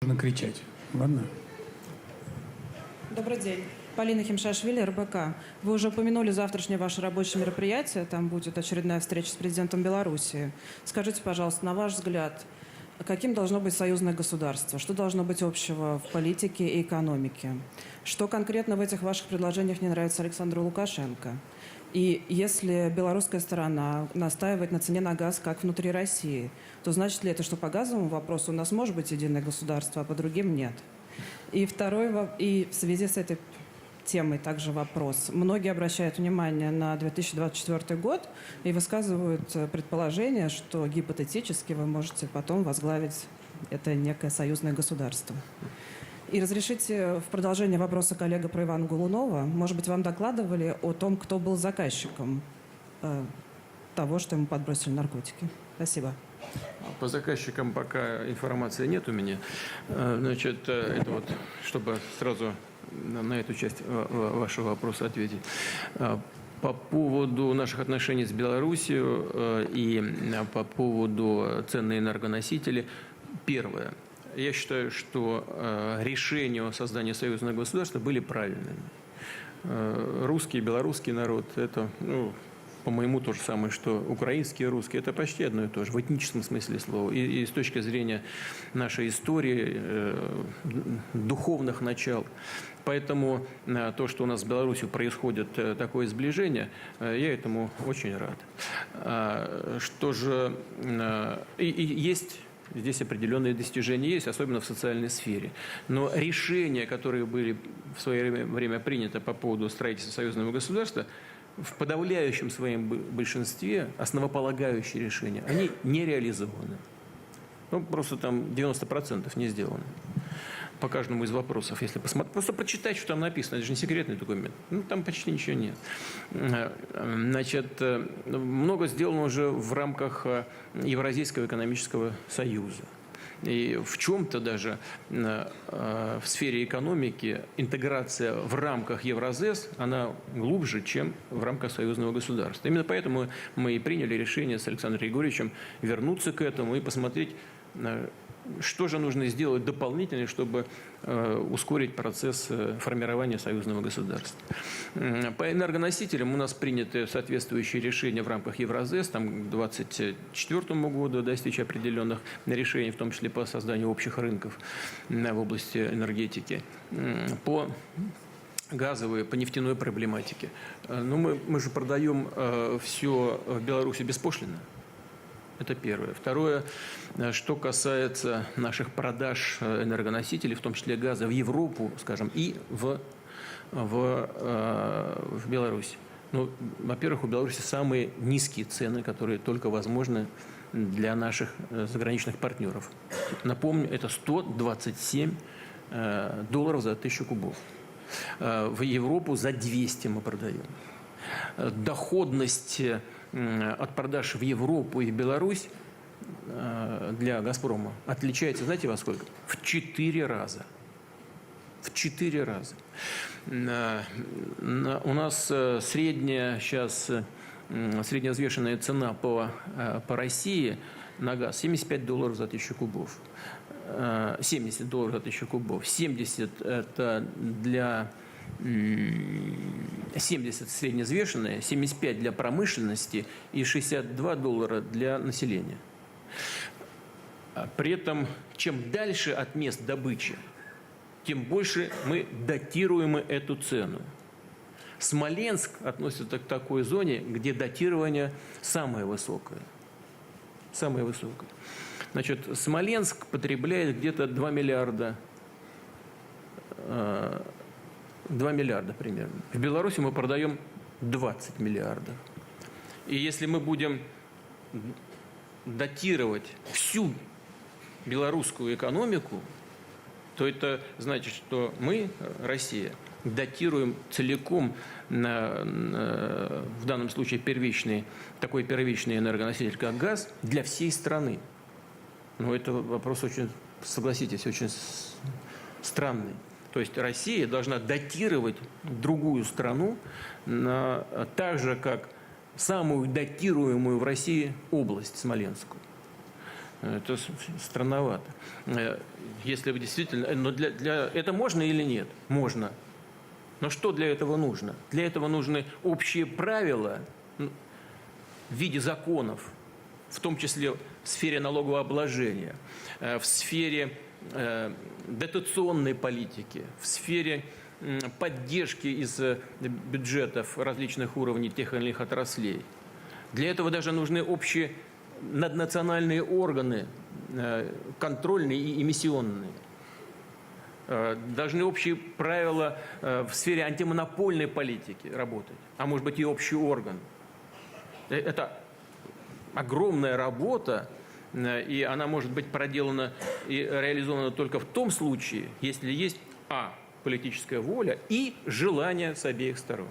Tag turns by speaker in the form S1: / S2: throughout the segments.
S1: Можно кричать. Ладно?
S2: Добрый день. Полина Химшашвили, РБК. Вы уже упомянули завтрашнее ваше рабочее мероприятие. Там будет очередная встреча с президентом Белоруссии. Скажите, пожалуйста, на ваш взгляд, каким должно быть союзное государство? Что должно быть общего в политике и экономике? Что конкретно в этих ваших предложениях не нравится Александру Лукашенко? И если белорусская сторона настаивает на цене на газ как внутри России, то значит ли это, что по газовому вопросу у нас может быть единое государство, а по другим нет? И и в связи с этой темой также вопрос. Многие обращают внимание на 2024 год и высказывают предположение, что гипотетически вы можете потом возглавить это некое союзное государство. И разрешите в продолжение вопроса коллега про Ивана Голунова. Может быть, вам докладывали о том, кто был заказчиком того, что ему подбросили наркотики? Спасибо.
S3: По заказчикам пока информации нет у меня. Значит, это вот, чтобы сразу на эту часть вашего вопроса ответить. По поводу наших отношений с Белоруссией и по поводу цен на энергоносители. Первое. Я считаю, что решения о создании союзного государства были правильными. Русский и белорусский народ – это, по-моему, то же самое, что украинский и русский. Это почти одно и то же, в этническом смысле слова. И с точки зрения нашей истории, духовных начал. Поэтому то, что у нас с Беларусью происходит такое сближение, я этому очень рад. Что же, и есть... Здесь определенные достижения есть, особенно в социальной сфере. Но решения, которые были в свое время приняты по поводу строительства союзного государства, в подавляющем своем большинстве основополагающие решения, они не реализованы. Просто там 90% не сделаны. По каждому из вопросов, если посмотреть, просто прочитать, что там написано, это же не секретный документ. Там почти ничего нет. Значит, много сделано уже в рамках Евразийского экономического союза. И в чем-то даже в сфере экономики интеграция в рамках Евразес, она глубже, чем в рамках союзного государства. Именно поэтому мы и приняли решение с Александром Григорьевичем вернуться к этому и посмотреть, что же нужно сделать дополнительно, чтобы ускорить процесс формирования союзного государства. По энергоносителям у нас приняты соответствующие решения в рамках Евразес, там к 2024 году достичь определенных решений, в том числе по созданию общих рынков в области энергетики. По газовой, по нефтяной проблематике. Мы же продаем все в Беларуси беспошлино. Это первое. Второе, что касается наших продаж энергоносителей, в том числе газа, в Европу, скажем, и в Беларусь. Во-первых, у Беларуси самые низкие цены, которые только возможны для наших заграничных партнеров. Напомню, это $127 за 1000 кубов. В Европу за 200 мы продаем. Доходность от продаж в Европу и в Беларусь для «Газпрома» отличается, знаете, во сколько? В 4 раза. В 4 раза. У нас средняя взвешенная цена по России на газ $75 за 1000 кубов. $70 за 1000 кубов. 70 это для... 70 средневзвешенные, 75 для промышленности и $62 для населения. При этом, чем дальше от мест добычи, тем больше мы датируем эту цену. Смоленск относится к такой зоне, где датирование самое высокое. Самое высокое. Значит, Смоленск потребляет где-то 2 миллиарда 2 миллиарда примерно. В Беларуси мы продаем 20 миллиардов. И если мы будем датировать всю белорусскую экономику, то это значит, что мы, Россия, датируем целиком, в данном случае такой первичный энергоноситель, как газ, для всей страны. Это вопрос очень, согласитесь, очень странный. То есть Россия должна датировать другую страну так же, как самую датируемую в России область Смоленскую. Это странновато. Если вы действительно... Но это можно или нет? Можно. Но что для этого нужно? Для этого нужны общие правила в виде законов, в том числе в сфере налогового обложения, в сфере дотационной политики, в сфере поддержки из бюджетов различных уровней тех или иных отраслей. Для этого даже нужны общие наднациональные органы, контрольные и эмиссионные. Должны общие правила в сфере антимонопольной политики работать, а может быть и общий орган. Это огромная работа, и она может быть проделана и реализована только в том случае, если есть политическая воля и желание с обеих сторон.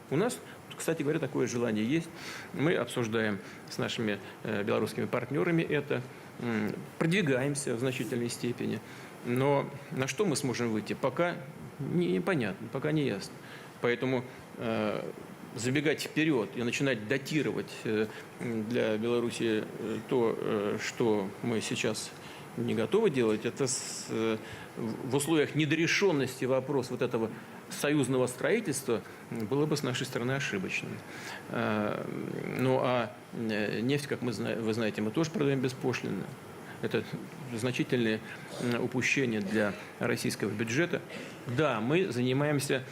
S3: У нас, кстати говоря, такое желание есть. Мы обсуждаем с нашими белорусскими партнерами это, продвигаемся в значительной степени. Но на что мы сможем выйти, пока непонятно, пока не ясно. Поэтому забегать вперед и начинать датировать для Беларуси то, что мы сейчас не готовы делать, это в условиях недорешенности вопрос вот этого союзного строительства было бы с нашей стороны ошибочным. Ну а нефть, как вы знаете, мы тоже продаем беспошлинно. Это значительные упущения для российского бюджета. Да, мы занимаемся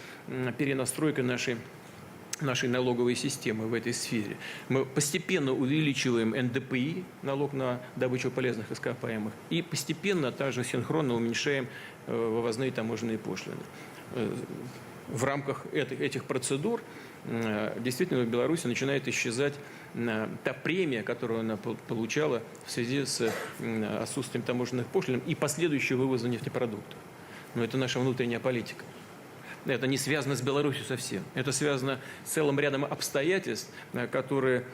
S3: перенастройкой нашей налоговой системы в этой сфере. Мы постепенно увеличиваем НДПИ, налог на добычу полезных ископаемых, и постепенно также синхронно уменьшаем вывозные таможенные пошлины. В рамках этих процедур действительно в Беларуси начинает исчезать та премия, которую она получала в связи с отсутствием таможенных пошлин и последующего вывоза нефтепродуктов. Но это наша внутренняя политика. Это не связано с Беларусью совсем. Это связано с целым рядом обстоятельств, которые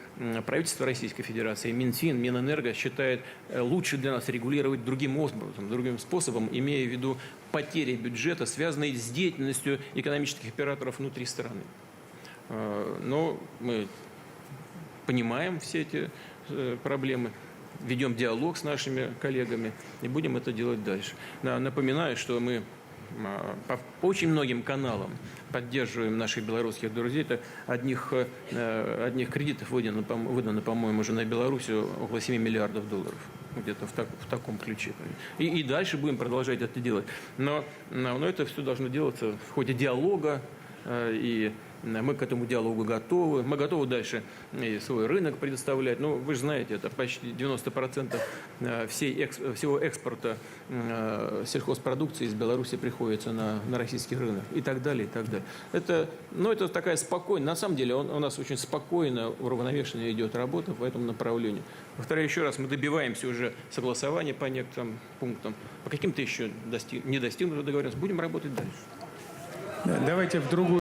S3: правительство Российской Федерации, Минфин, Минэнерго считает лучше для нас регулировать другим образом, другим способом, имея в виду потери бюджета, связанные с деятельностью экономических операторов внутри страны. Но мы понимаем все эти проблемы, ведем диалог с нашими коллегами и будем это делать дальше. Напоминаю, что мы по очень многим каналам поддерживаем наших белорусских друзей. Это одних кредитов выдано, по-моему, уже на Белоруссию около 7 миллиардов долларов. Где-то в таком ключе. И дальше будем продолжать это делать. Но это все должно делаться в ходе диалога, и мы к этому диалогу готовы. Мы готовы дальше и свой рынок предоставлять. Ну, вы же знаете, это почти 90% всего экспорта сельхозпродукции из Беларуси приходится на российский рынок. И так далее, и так далее. Это такая спокойная, на самом деле у нас очень спокойно, уравновешенно идет работа по этому направлению. Повторяю еще раз, мы добиваемся уже согласования по некоторым пунктам. По каким-то еще не достигнутым договоренностям будем работать дальше.
S1: Давайте в другую